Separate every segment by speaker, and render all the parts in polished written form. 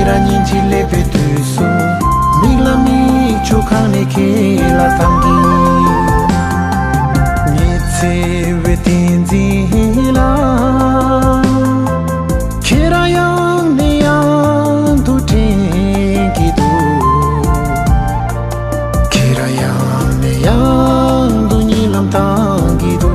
Speaker 1: Mira ninji lepe tuso Migla mi chukane ke la tangi Nitse vetinzi hila Kira yang niyang tu tenki tu Kira yang niyang tu nilam tangi tu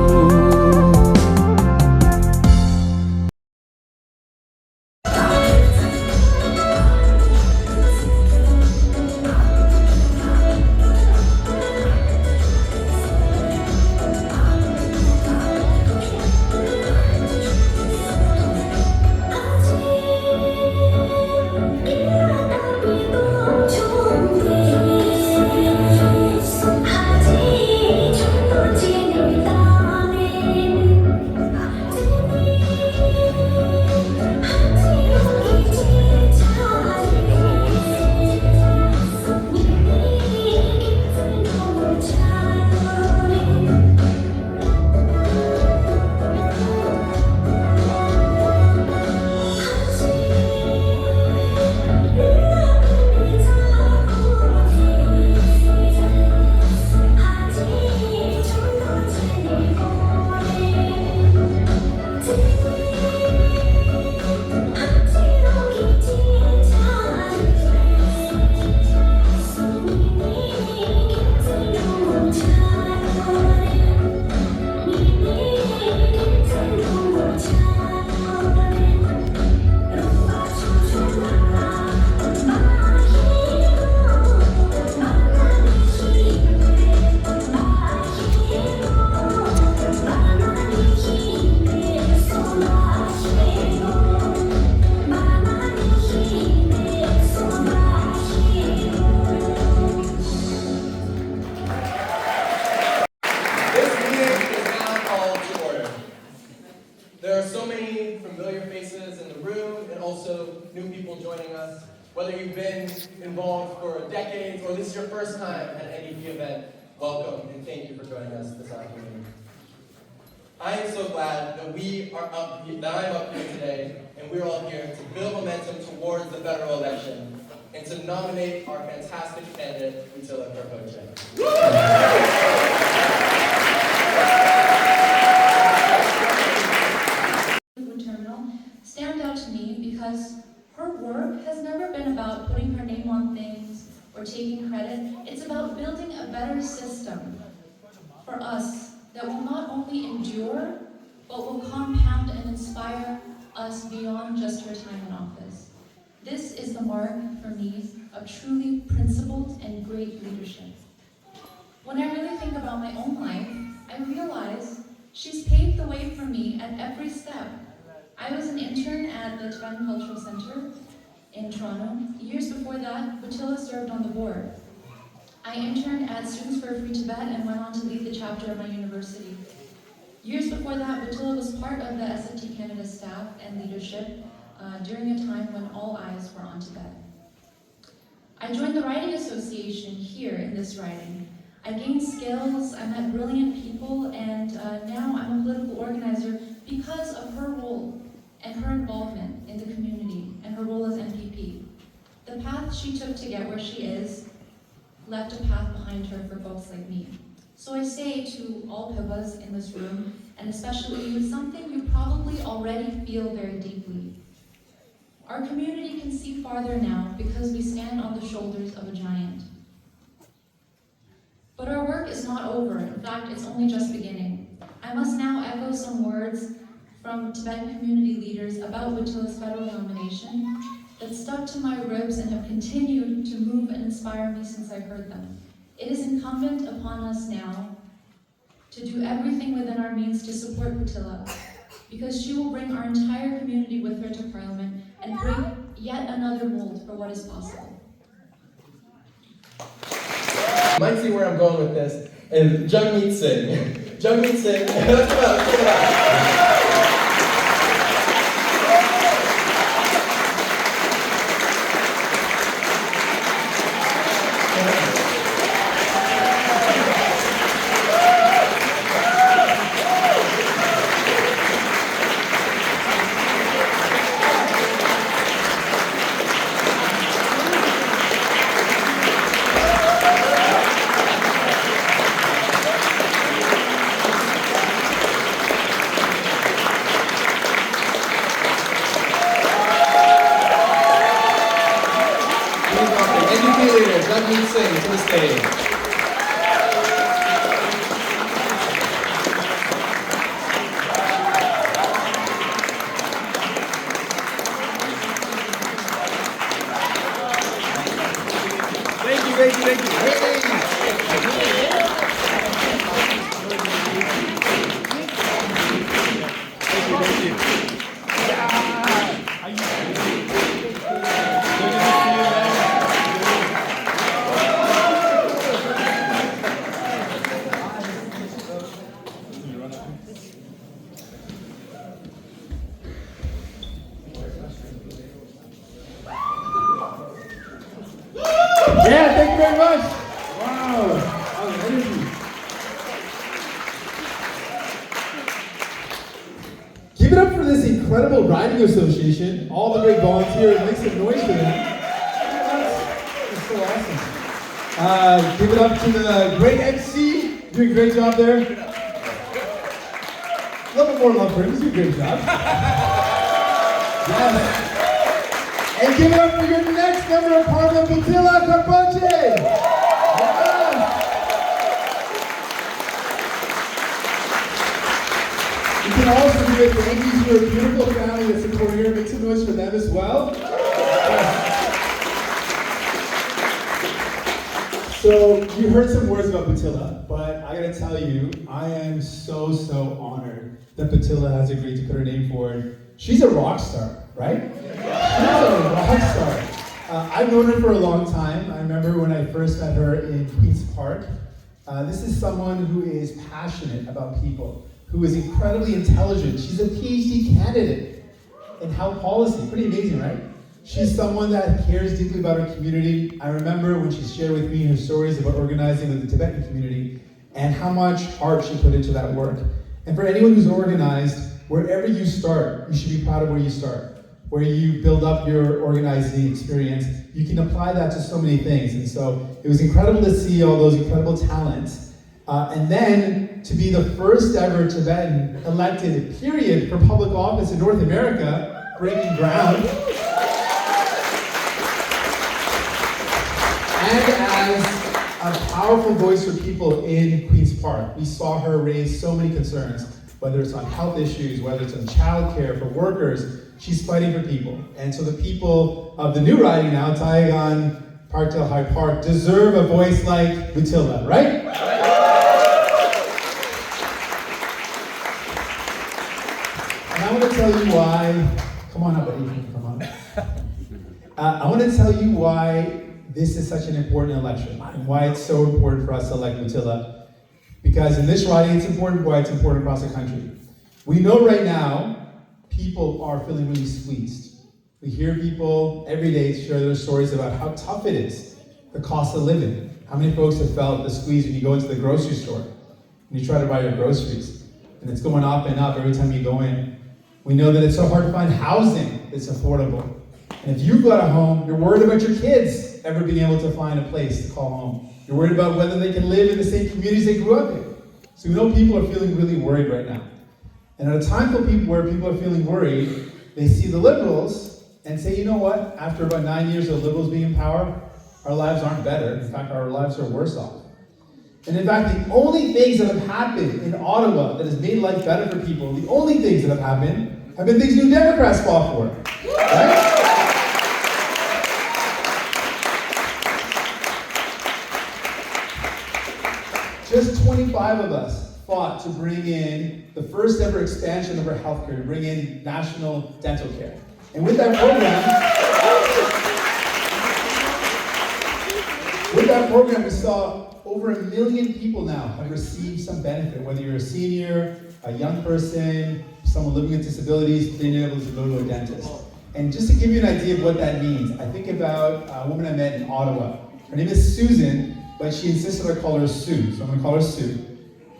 Speaker 2: There are so many familiar faces in the room and also new people joining us. Whether you've been involved for decades or this is your first time at an NDP event, welcome and thank you for joining us this afternoon. I am so glad that I'm up here today and we're all here to build momentum towards the federal election and to nominate our fantastic candidate, Utila Karpoche.
Speaker 3: Stand out to me because her work has never been about putting her name on things or taking credit. It's about building a better system for us that will not only endure, but will compound and inspire us beyond just her time in office. This is the mark, for me, of truly principled and great leadership. When I really think about my own life, I realize she's paved the way for me at every step. I was an intern at the Tibetan Cultural Center in Toronto. Years before that, Utila served on the board. I interned at Students for a Free Tibet and went on to lead the chapter of my university. Years before that, Utila was part of the SFT Canada staff and leadership during a time when all eyes were on Tibet. I joined the Writing Association here in this riding. I gained skills, I met brilliant people, and now I'm a political organizer because of her role and her involvement in the community and her role as MPP. The path she took to get where she is left a path behind her for folks like me. So I say to all Pibas in this room, and especially you, something you probably already feel very deeply. Our community can see farther now because we stand on the shoulders of a giant. But our work is not over. In fact, it's only just beginning. I must now echo some words from Tibetan community leaders about Utila's federal nomination that stuck to my ribs and have continued to move and inspire me since I heard them. It is incumbent upon us now to do everything within our means to support Utila, because she will bring our entire community with her to Parliament and break yet another mold for what is possible.
Speaker 2: You might see where I'm going with this, and Jagmeet Singh. Jagmeet Singh, look him up. community leader, Jagmeet Singh, to the stage.
Speaker 4: Thank you. Yeah, thank you very much. Wow, energy. Give it up for this incredible riding association. All the great volunteers, make some noise for them. That's so awesome. Give it up to the great MC, doing a great job there. A little bit more love for him, he's doing a great job. Yes. And give it up for your next member of Parliament, Patila Karpache! Yeah. You can also give thank you to a beautiful family that's in Korea. Make some noise for them as well. So you heard some words about Patila, but I gotta tell you, I am so honored that Patila has agreed to put her name forward. She's a rock star, right? She's a rock star. I've known her for a long time. I remember when I first met her in Queen's Park. This is someone who is passionate about people, who is incredibly intelligent. She's a PhD candidate in health policy. Pretty amazing, right? She's someone that cares deeply about her community. I remember when she shared with me her stories about organizing with the Tibetan community and how much heart she put into that work. And for anyone who's organized, wherever you start, you should be proud of where you start. Where you build up your organizing experience, you can apply that to so many things. And so it was incredible to see all those incredible talents. And then to be the first ever Tibetan elected, period, for public office in North America, breaking ground. And as a powerful voice for people in Queen's Park, we saw her raise so many concerns, whether it's on health issues, whether it's on childcare for workers. She's fighting for people. And so the people of the new riding now, Taiwan, Parkdale High Park, deserve a voice like Patila, right? And I want to tell you why, come on up, Adrian, come on. I want to tell you why this is such an important election and why it's so important for us to elect Patila. Because in this riding, it's important, why it's important across the country. We know right now, people are feeling really squeezed. We hear people every day share their stories about how tough it is, the cost of living. How many folks have felt the squeeze when you go into the grocery store and you try to buy your groceries, and it's going up and up every time you go in. We know that it's so hard to find housing that's affordable. And if you've got a home, you're worried about your kids ever being able to find a place to call home. You're worried about whether they can live in the same communities they grew up in. So we know people are feeling really worried right now. And at a time for people where people are feeling worried, they see the Liberals and say, you know what, after about 9 years of Liberals being in power, our lives aren't better. In fact, our lives are worse off. And in fact, the only things that have happened in Ottawa that has made life better for people, the only things that have been things New Democrats fought for. Right? Just 25 of us fought to bring in the first ever expansion of our healthcare, to bring in national dental care. And with that program, we saw over 1 million people now have received some benefit, whether you're a senior, a young person, someone living with disabilities, being able to go to a dentist. And just to give you an idea of what that means, I think about a woman I met in Ottawa. Her name is Susan, but she insisted I call her Sue, so I'm gonna call her Sue.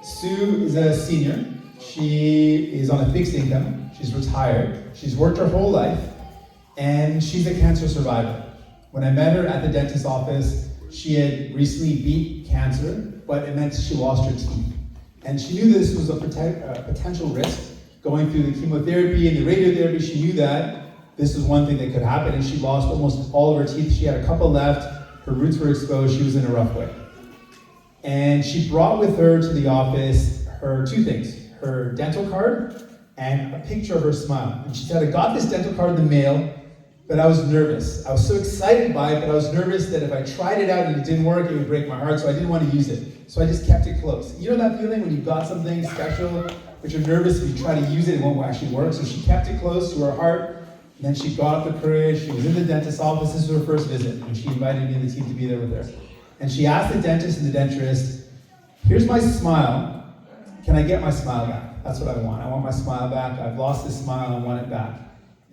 Speaker 4: Sue is a senior. She is on a fixed income. She's retired. She's worked her whole life, and she's a cancer survivor. When I met her at the dentist's office, she had recently beat cancer, but it meant she lost her teeth. And she knew this was a potential risk. Going through the chemotherapy and the radiotherapy, she knew that this was one thing that could happen, and she lost almost all of her teeth. She had a couple left. her roots were exposed, she was in a rough way. And she brought with her to the office her two things, her dental card and a picture of her smile. And she said, I got this dental card in the mail, but I was nervous. I was so excited by it, but I was nervous that if I tried it out and it didn't work, it would break my heart, so I didn't want to use it. So I just kept it close. You know that feeling when you've got something special, but you're nervous if you try to use it, it won't actually work? So she kept it close to her heart, and then she got up the courage. She was in the dentist's office. This was her first visit, and she invited me and the team to be there with her. And she asked the dentist and the denturist, here's my smile. Can I get my smile back? That's what I want. I want my smile back. I've lost this smile. I want it back.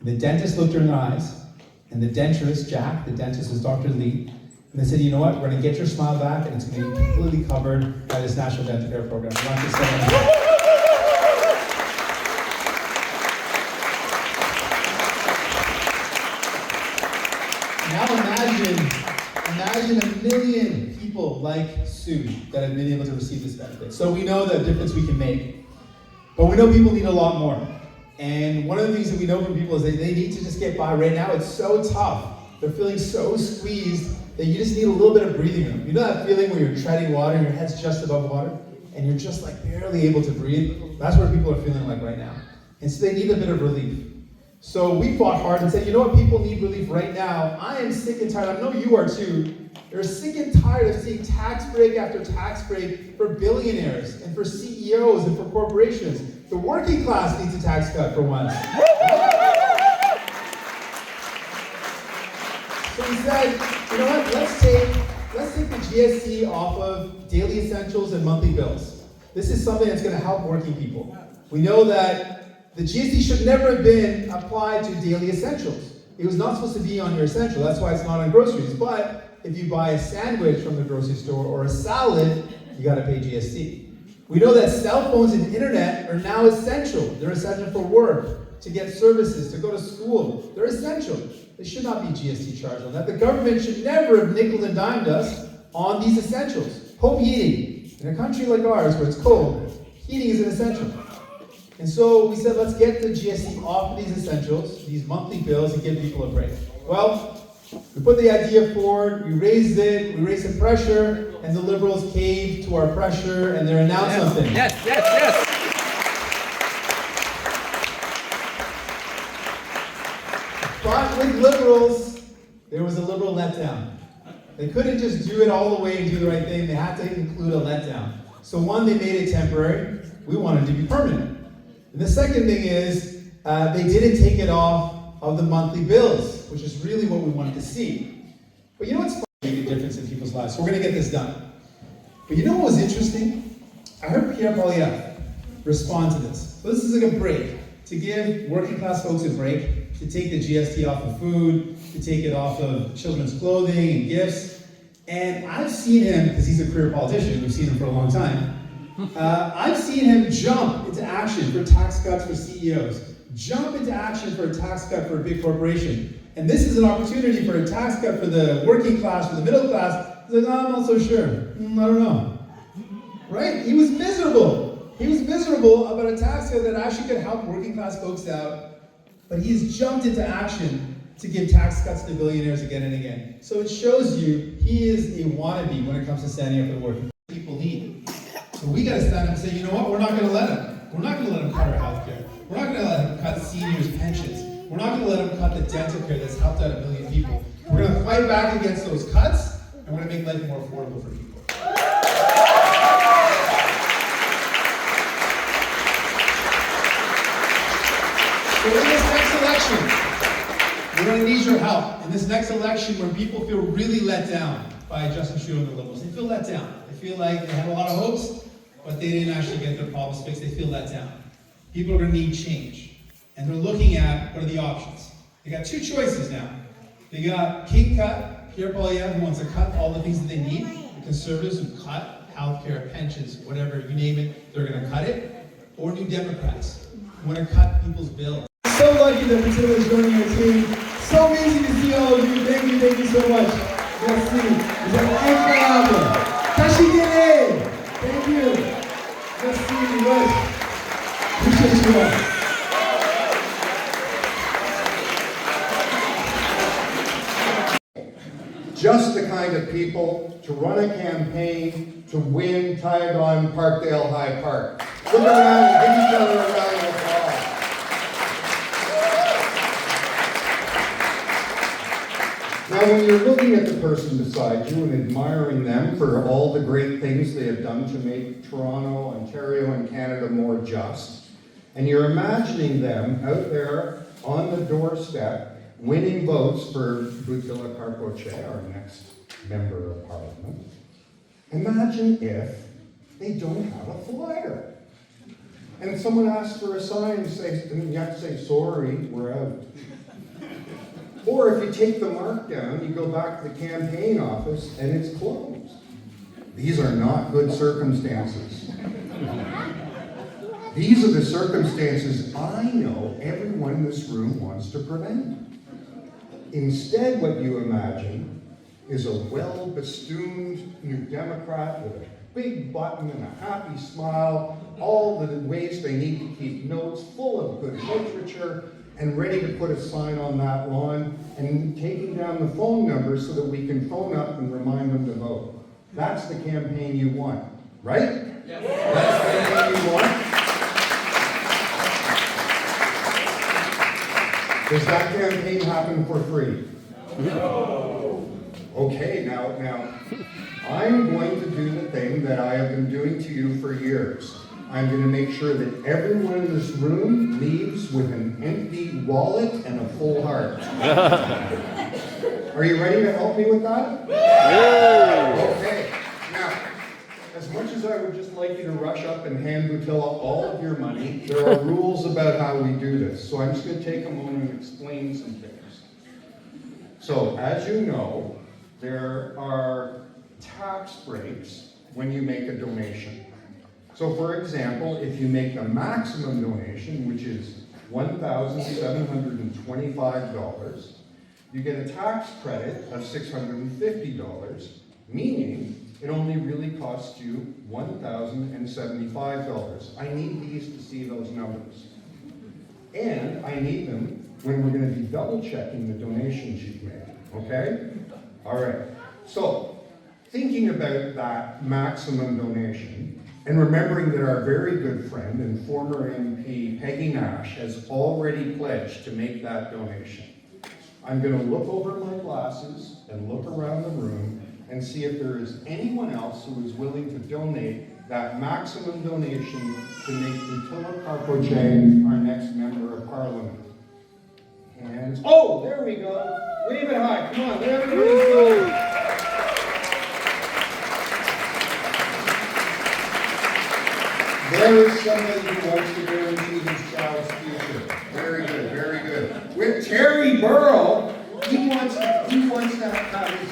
Speaker 4: And the dentist looked her in the eyes, and the denturist, Jack, the dentist was Dr. Lee, and they said, you know what? We're going to get your smile back, and it's going to be completely covered by this National Dental Care Program. We're not just saying that. Now imagine 1 million people like Sue that have been able to receive this benefit. So we know the difference we can make, but we know people need a lot more. And one of the things that we know from people is that they need to just get by. Right now, it's so tough. They're feeling so squeezed that you just need a little bit of breathing room. You know that feeling where you're treading water and your head's just above water? And you're just like barely able to breathe? That's what people are feeling like right now. And so they need a bit of relief. So we fought hard and said, you know what, people need relief right now. I am sick and tired, I know you are too. You're sick and tired of seeing tax break after tax break for billionaires and for CEOs and for corporations. The working class needs a tax cut for once. So we said, you know what, let's take the GST off of daily essentials and monthly bills. This is something that's going to help working people. We know that the GST should never have been applied to daily essentials. It was not supposed to be on your essential. That's why it's not on groceries. But if you buy a sandwich from the grocery store or a salad, you got to pay GST. We know that cell phones and internet are now essential. They're essential for work, to get services, to go to school. They're essential. There should not be GST charged on that. The government should never have nickel and dimed us on these essentials. Home heating. In a country like ours where it's cold, heating is an essential. And so we said, let's get the GST off of these essentials, these monthly bills, and give people a break. Well, we put the idea forward, we raised the pressure, and the Liberals caved to our pressure, and they announced something.
Speaker 2: Yes.
Speaker 4: But with Liberals, there was a Liberal letdown. They couldn't just do it all the way and do the right thing, they had to include a letdown. So one, they made it temporary, we wanted it to be permanent. And the second thing is, they didn't take it off of the monthly bills, which is really what we wanted to see. But you know what's making a difference in people's lives? So we're going to get this done. But you know what was interesting? I heard Pierre Poilievre respond to this. So this is like a break, to give working class folks a break, to take the GST off of food, to take it off of children's clothing and gifts. And I've seen him, because he's a career politician, we've seen him for a long time, I've seen him jump into action for tax cuts for CEOs, jump into action for a tax cut for a big corporation. And this is an opportunity for a tax cut for the working class, for the middle class. He's like, oh, I'm not so sure. I don't know. Right? He was miserable. He was miserable about a tax cut that actually could help working class folks out. But he's jumped into action to give tax cuts to billionaires again and again. So it shows you he is a wannabe when it comes to standing up for the working people need. So we got to stand up and say, you know what, we're not going to let him. We're not going to let him cut our health care. We're not going to let him cut seniors' pensions. We're not going to let him cut the dental care that's helped out 1 million people. We're going to fight back against those cuts, and we're going to make life more affordable for people. So in this next election, we're going to need your help. In this next election where people feel really let down by Justin Trudeau and the Liberals. They feel let down. They feel like they had a lot of hopes, but they didn't actually get their problems fixed. They feel let down. People are going to need change. And they're looking at what are the options. They got two choices now. They got King Cut, Pierre Poilievre, who wants to cut all the things that they need. The Conservatives who cut healthcare, pensions, whatever, you name it, they're going to cut it. Or New Democrats who want to cut people's bills. So lucky that Priscilla is joining our team. So amazing to see all of you. Thank you so much. Merci. Vous êtes incroyable. Kashigene. Thank you. Merci. Ouais. Appreciate you all.
Speaker 5: just the kind of people to run a campaign to win Tibetan Parkdale High Park. Look around and give each other a round of applause. Now, when you're looking at the person beside you and admiring them for all the great things they have done to make Toronto, Ontario, and Canada more just, and you're imagining them out there on the doorstep winning votes for Butila Karpoche, our next member of parliament, imagine if they don't have a flyer. And someone asks for a sign and you have to say, sorry, we're out. Or if you take the mark down, you go back to the campaign office and it's closed. These are not good circumstances. These are the circumstances I know everyone in this room wants to prevent. Instead, what you imagine is a well-festooned New Democrat with a big button and a happy smile, all the ways they need to keep notes, full of good literature, and ready to put a sign on that lawn, and taking down the phone number so that we can phone up and remind them to vote. That's the campaign you want, right? Yes. That's the campaign you want? Does that campaign happen for free? No. Okay, now, I'm going to do the thing that I have been doing to you for years. I'm going to make sure that everyone in this room leaves with an empty wallet and a full heart. Are you ready to help me with that? Okay. Now, as much as I would just like you to rush up and hand Butila all of your money, there are rules about how we do this. So I'm just going to take a moment and explain some things. So, as you know, there are tax breaks when you make a donation. So for example, if you make the maximum donation, which is $1,725, you get a tax credit of $650, meaning it only really costs you $1,075. I need these to see those numbers. And I need them when we're going to be double checking the donations you've made, okay? All right, so thinking about that maximum donation, and remembering that our very good friend and former MP, Peggy Nash, has already pledged to make that donation, I'm going to look over my glasses and look around the room and see if there is anyone else who is willing to donate that maximum donation to make Butila Karpoche our next member of parliament. And, oh, there we go. Wave it high, come on, there everybody's going. There is somebody who wants to guarantee his child's future. Very good, very good. With Terry Burrell, he wants to have his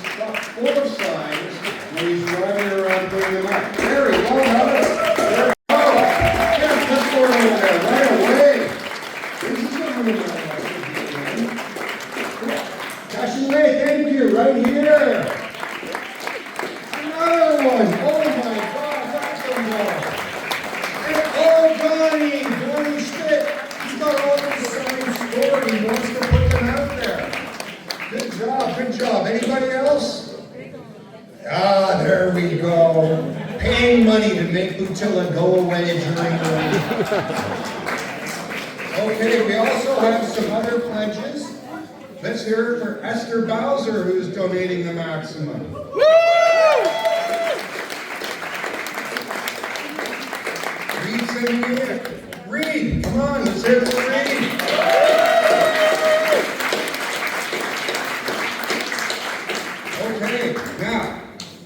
Speaker 5: truck full of signs when he's driving around putting them up. Terry, well done. There we go. Get this one over there right away. This is not really Cash away, thank you, right here. Another one. Oh my God, that's a one. Johnny Schmidt, he's got all the same story. He wants to put them out there. Good job. Anybody else? Ah, there we go. Paying money to make Butila go away during the week. Okay, we also have some other pledges. Let's hear it for Esther Bowser, who's donating the maximum. Reed, come on, let's hear it for Reed. Okay, now,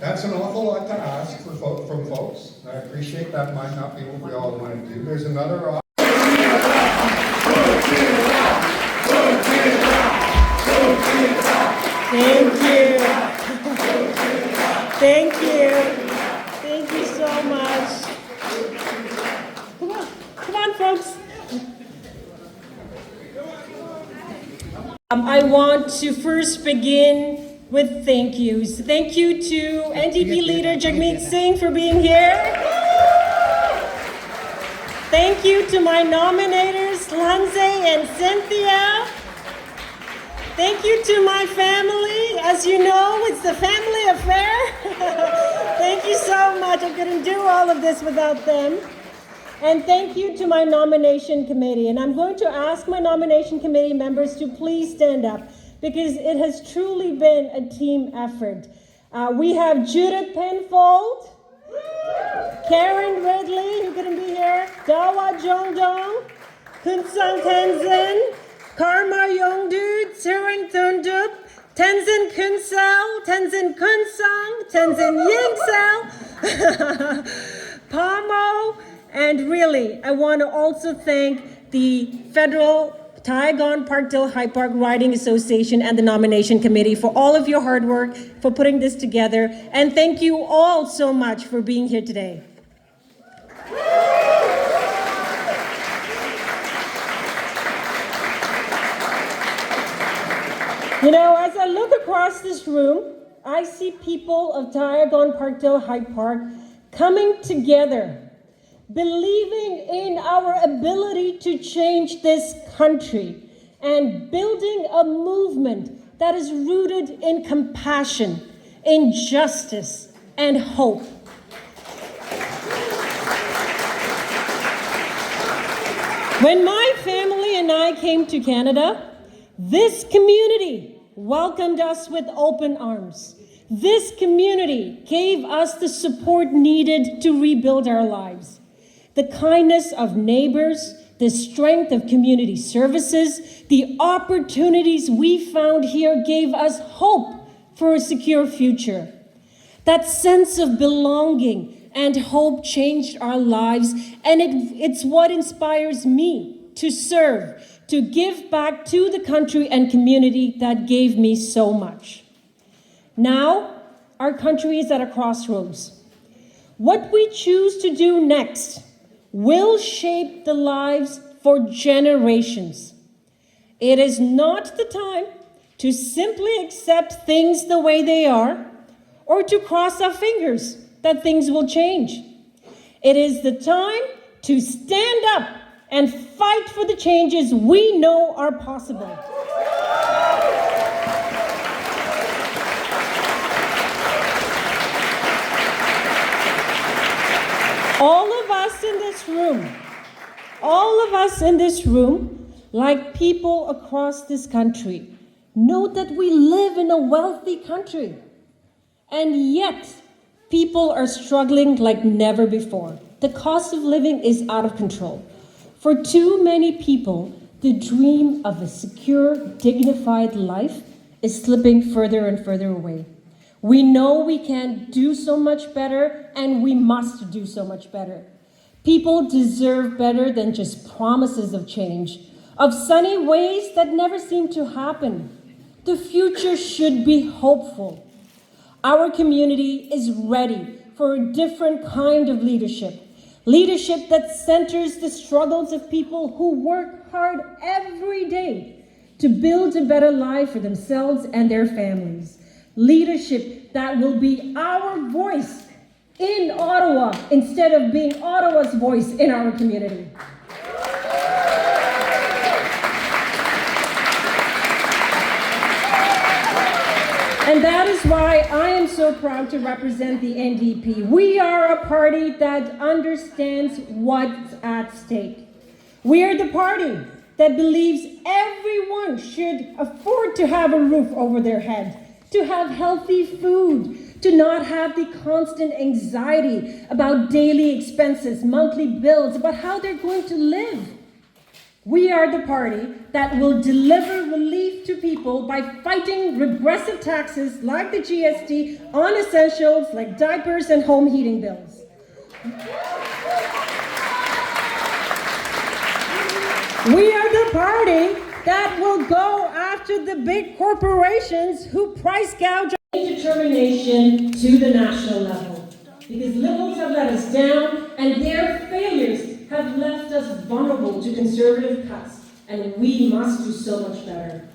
Speaker 5: that's an awful lot to ask from folks. I appreciate that might not be what we all want to do. There's another
Speaker 6: Thank you. Thank you. Thank you so much. Come on, folks. I want to first begin with thank yous. Thank you to NDP leader Jagmeet Singh for being here. Thank you to my nominators, Lanze and Cynthia. Thank you to my family. As you know, it's the family affair. Thank you so much. I couldn't do all of this without them. And thank you to my nomination committee. And I'm going to ask my nomination committee members to please stand up because it has truly been a team effort. We have Judith Penfold, Karen Ridley, who couldn't be here, Dawa Jongdong, Kunsang Tenzin, Karma Yongdu, Tsering Thundup, Tenzin Kunsal, Tenzin Kunsang, Tenzin Yingsal, Pamo, and really, I want to also thank the Federal Tibetan Parkdale High Park Riding Association and the nomination committee for all of your hard work, for putting this together, and thank you all so much for being here today. You know, as I look across this room, I see people of Tibetan Parkdale High Park coming together, believing in our ability to change this country and building a movement that is rooted in compassion, in justice, and hope. When my family and I came to Canada, this community welcomed us with open arms. This community gave us the support needed to rebuild our lives. The kindness of neighbors, the strength of community services, the opportunities we found here gave us hope for a secure future. That sense of belonging and hope changed our lives, and it's what inspires me to serve, to give back to the country and community that gave me so much. Now, our country is at a crossroads. What we choose to do next will shape the lives for generations. It is not the time to simply accept things the way they are or to cross our fingers that things will change. It is the time to stand up and fight for the changes we know are possible. All of us in this room, like people across this country, know that we live in a wealthy country. And yet, people are struggling like never before. The cost of living is out of control. For too many people, the dream of a secure, dignified life is slipping further and further away. We know we can do so much better, and we must do so much better. People deserve better than just promises of change, of sunny ways that never seem to happen. The future should be hopeful. Our community is ready for a different kind of leadership. Leadership that centers the struggles of people who work hard every day to build a better life for themselves and their families. Leadership that will be our voice in Ottawa instead of being Ottawa's voice in our community. And that is why I am so proud to represent the NDP. We are a party that understands what's at stake. We are the party that believes everyone should afford to have a roof over their head, to have healthy food, to not have the constant anxiety about daily expenses, monthly bills, about how they're going to live. We are the party that will deliver relief to people by fighting regressive taxes like the GST on essentials like diapers and home heating bills. We are the party that will go after the big corporations who price gouge determination to the national level. Because Liberals have let us down, and their failures have left us vulnerable to conservative cuts, and we must do so much better.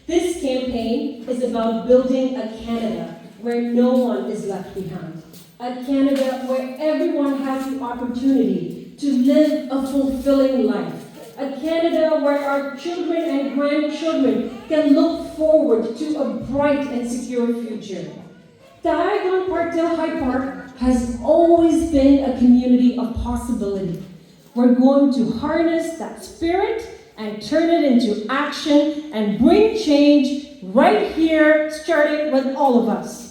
Speaker 6: This campaign is about building a Canada where no one is left behind. A Canada where everyone has the opportunity to live a fulfilling life. A Canada where our children and grandchildren can look forward to a bright and secure future. Diagon Parkdale High Park has always been a community of possibility. We're going to harness that spirit and turn it into action and bring change right here, starting with all of us.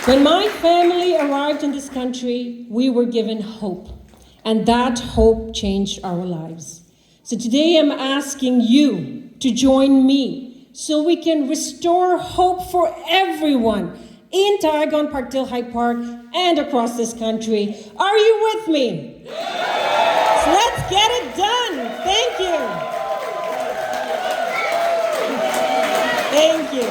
Speaker 6: When my family arrived in this country, we were given hope, and that hope changed our lives. So today I'm asking you to join me so we can restore hope for everyone in Tibetan Parkdale High Park and across this country. Are you with me? So let's get it done. Thank you. Thank you.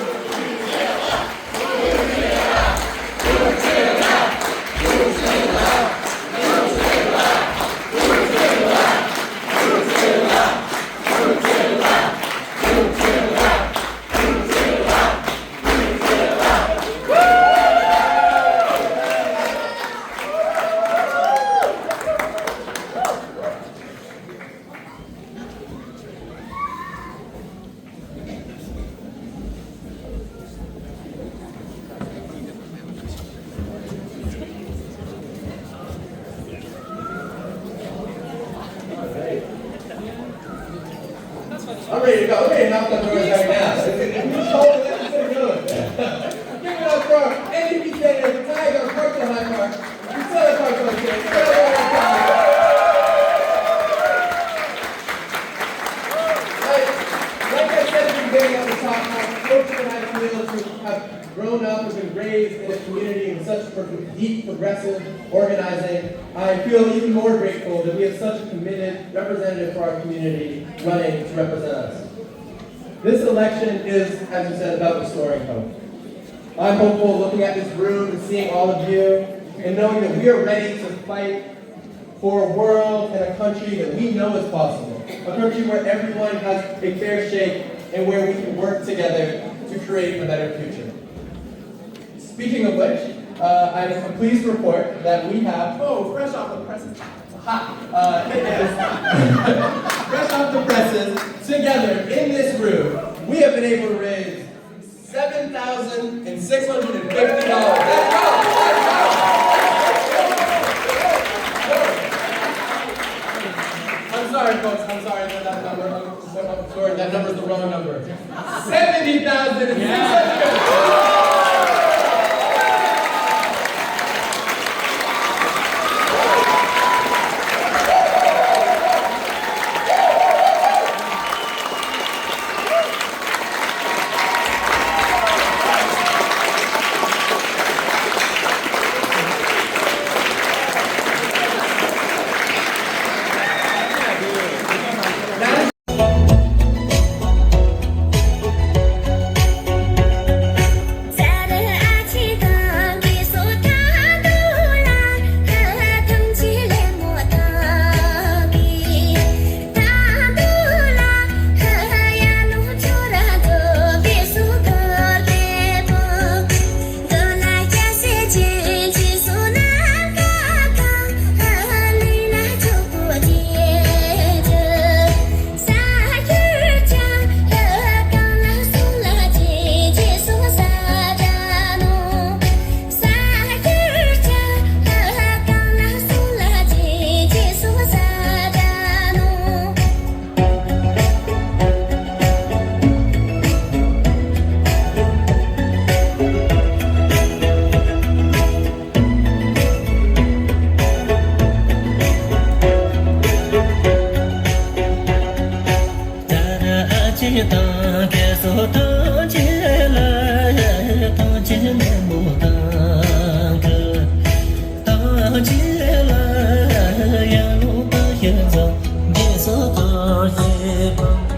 Speaker 2: I'm ready to go. We're ready to knock on doors right now. If we just hold it, let's get going. Give it up for NDP candidate, Tiger, Parkdale High Park. We sell the Parkdale Like I said at the beginning of the talk, I'm fortunate I feel to have grown up and been raised in a community with such deep, progressive organizing. I feel even more grateful that we have such a committed representative for our community running to represent us. This election is, as you said, about restoring hope. I'm hopeful looking at this room and seeing all of you and knowing that we are ready to fight for a world and a country that we know is possible. A country where everyone has a fair shake and where we can work together to create a better future. Speaking of which, I'm pleased to report that we have, fresh off the presses, fresh off the presses, together in this room, we have been able to raise $7,650. Let's go! I'm sorry, folks. I'm sorry that number. I'm sorry, that number's the wrong number. 70,650.
Speaker 7: Hãy subscribe cho kênh Ghiền Mì Gõ để không bỏ lỡ những video hấp dẫn.